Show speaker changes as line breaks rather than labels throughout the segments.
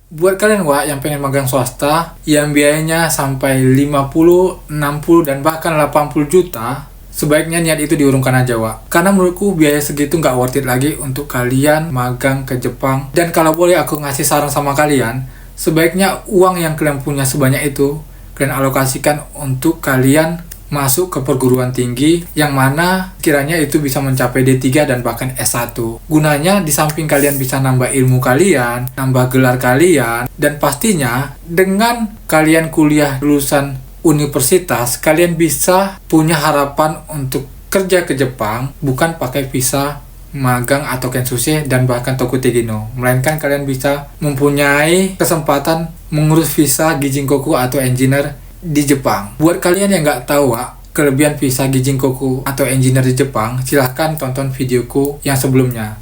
Buat kalian Wak yang pengen magang swasta yang biayanya sampai 50, 60 dan bahkan 80 juta, sebaiknya niat itu diurungkan aja Wak. Karena menurutku biaya segitu nggak worth it lagi untuk kalian magang ke Jepang. Dan kalau boleh aku ngasih saran sama kalian, sebaiknya uang yang kalian punya sebanyak itu kalian alokasikan untuk kalian masuk ke perguruan tinggi yang mana kiranya itu bisa mencapai D3 dan bahkan S1. Gunanya di samping kalian bisa nambah ilmu kalian, nambah gelar kalian, dan pastinya dengan kalian kuliah lulusan universitas, kalian bisa punya harapan untuk kerja ke Jepang bukan pakai visa magang atau kensuke dan bahkan Tokutegino, melainkan kalian bisa mempunyai kesempatan mengurus visa Gijinkoku atau engineer di Jepang. Buat kalian yang nggak tahu kelebihan visa Gijinkoku atau engineer di Jepang, silahkan tonton videoku yang sebelumnya.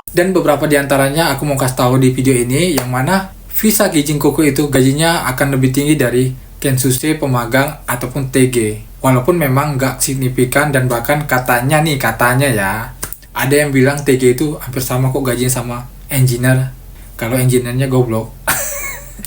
Dan beberapa di antaranya aku mau kasih tahu di video ini, yang mana visa Gijinkoku itu gajinya akan lebih tinggi dari kensuke, pemagang, ataupun TG. Walaupun memang nggak signifikan dan bahkan katanya ya, ada yang bilang TG itu hampir sama kok gajinya sama engineer, kalau engineer-nya goblok.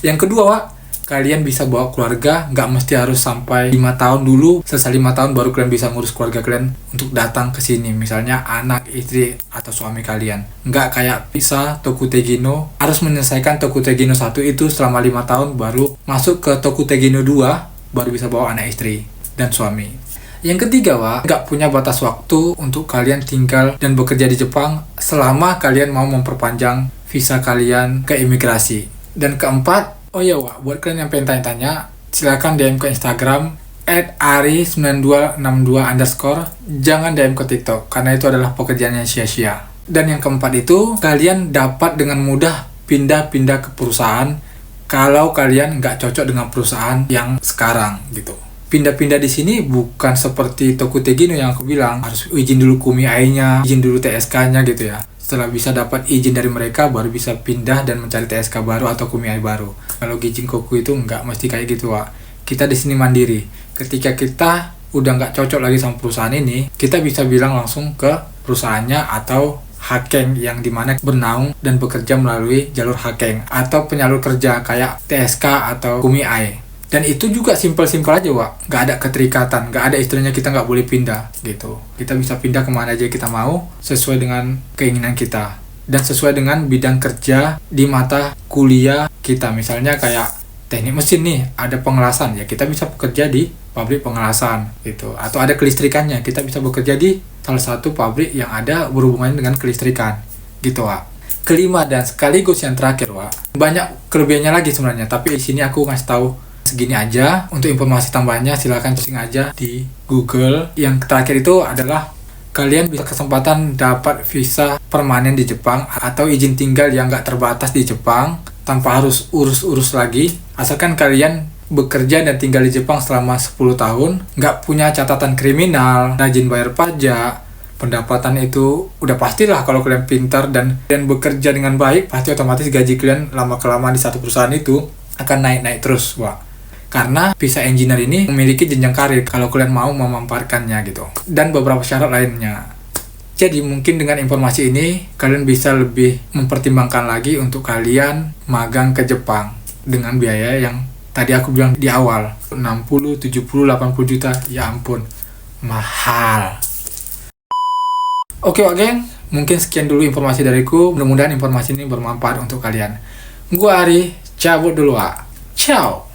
Yang kedua Wak, kalian bisa bawa keluarga, nggak mesti harus sampai 5 tahun dulu. Selesai 5 tahun baru kalian bisa ngurus keluarga kalian untuk datang ke sini, misalnya anak, istri, atau suami kalian. Nggak kayak visa Tokutegino, harus menyelesaikan Tokutegino 1 itu selama 5 tahun baru masuk ke Tokutegino 2, baru bisa bawa anak, istri, dan suami. Yang ketiga Wak, nggak punya batas waktu untuk kalian tinggal dan bekerja di Jepang selama kalian mau memperpanjang visa kalian ke imigrasi. Dan keempat, oh iya Wak, buat kalian yang pengen tanya-tanya, silakan DM ke Instagram @ari9262_. Jangan DM ke TikTok, karena itu adalah pekerjaan yang sia-sia. Dan yang keempat itu, kalian dapat dengan mudah pindah-pindah ke perusahaan kalau kalian nggak cocok dengan perusahaan yang sekarang gitu. Pindah-pindah di sini bukan seperti Tokutegino yang aku bilang, harus izin dulu KUMI-nya, izin dulu TSK-nya gitu ya. Setelah bisa dapat izin dari mereka, baru bisa pindah dan mencari TSK baru atau KUMI baru. Kalau Gijinkoku itu nggak mesti kayak gitu Wak. Kita di sini mandiri. Ketika kita udah nggak cocok lagi sama perusahaan ini, kita bisa bilang langsung ke perusahaannya atau hakeng yang dimana bernaung dan bekerja melalui jalur hakeng atau penyalur kerja kayak TSK atau KUMI. Dan itu juga simpel-simpel aja Wak, nggak ada keterikatan, nggak ada istilahnya kita nggak boleh pindah gitu. Kita bisa pindah kemana aja kita mau sesuai dengan keinginan kita dan sesuai dengan bidang kerja di mata kuliah kita. Misalnya kayak teknik mesin nih, ada pengelasan, ya kita bisa bekerja di pabrik pengelasan gitu. Atau ada kelistrikannya, kita bisa bekerja di salah satu pabrik yang ada berhubungan dengan kelistrikan gitu Wak. Kelima dan sekaligus yang terakhir Wak, banyak kelebihannya lagi sebenarnya, tapi di sini aku ngasih tahu segini aja. Untuk informasi tambahannya silahkan searching aja di Google. Yang terakhir itu adalah kalian bisa kesempatan dapat visa permanen di Jepang atau izin tinggal yang nggak terbatas di Jepang tanpa harus urus-urus lagi, asalkan kalian bekerja dan tinggal di Jepang selama 10 tahun, nggak punya catatan kriminal, rajin bayar pajak, pendapatan itu udah pastilah. Kalau kalian pintar dan bekerja dengan baik, pasti otomatis gaji kalian lama-kelamaan di satu perusahaan itu akan naik-naik terus Wak. Karena visa engineer ini memiliki jenjang karir kalau kalian mau memanfaatkannya gitu. Dan beberapa syarat lainnya. Jadi mungkin dengan informasi ini kalian bisa lebih mempertimbangkan lagi untuk kalian magang ke Jepang dengan biaya yang tadi aku bilang di awal, 60, 70, 80 juta. Ya ampun, mahal. Oke Wak geng, mungkin sekian dulu informasi dariku. Mudah-mudahan informasi ini bermanfaat untuk kalian. Gua Ari, cabut dulu Wak. Ciao.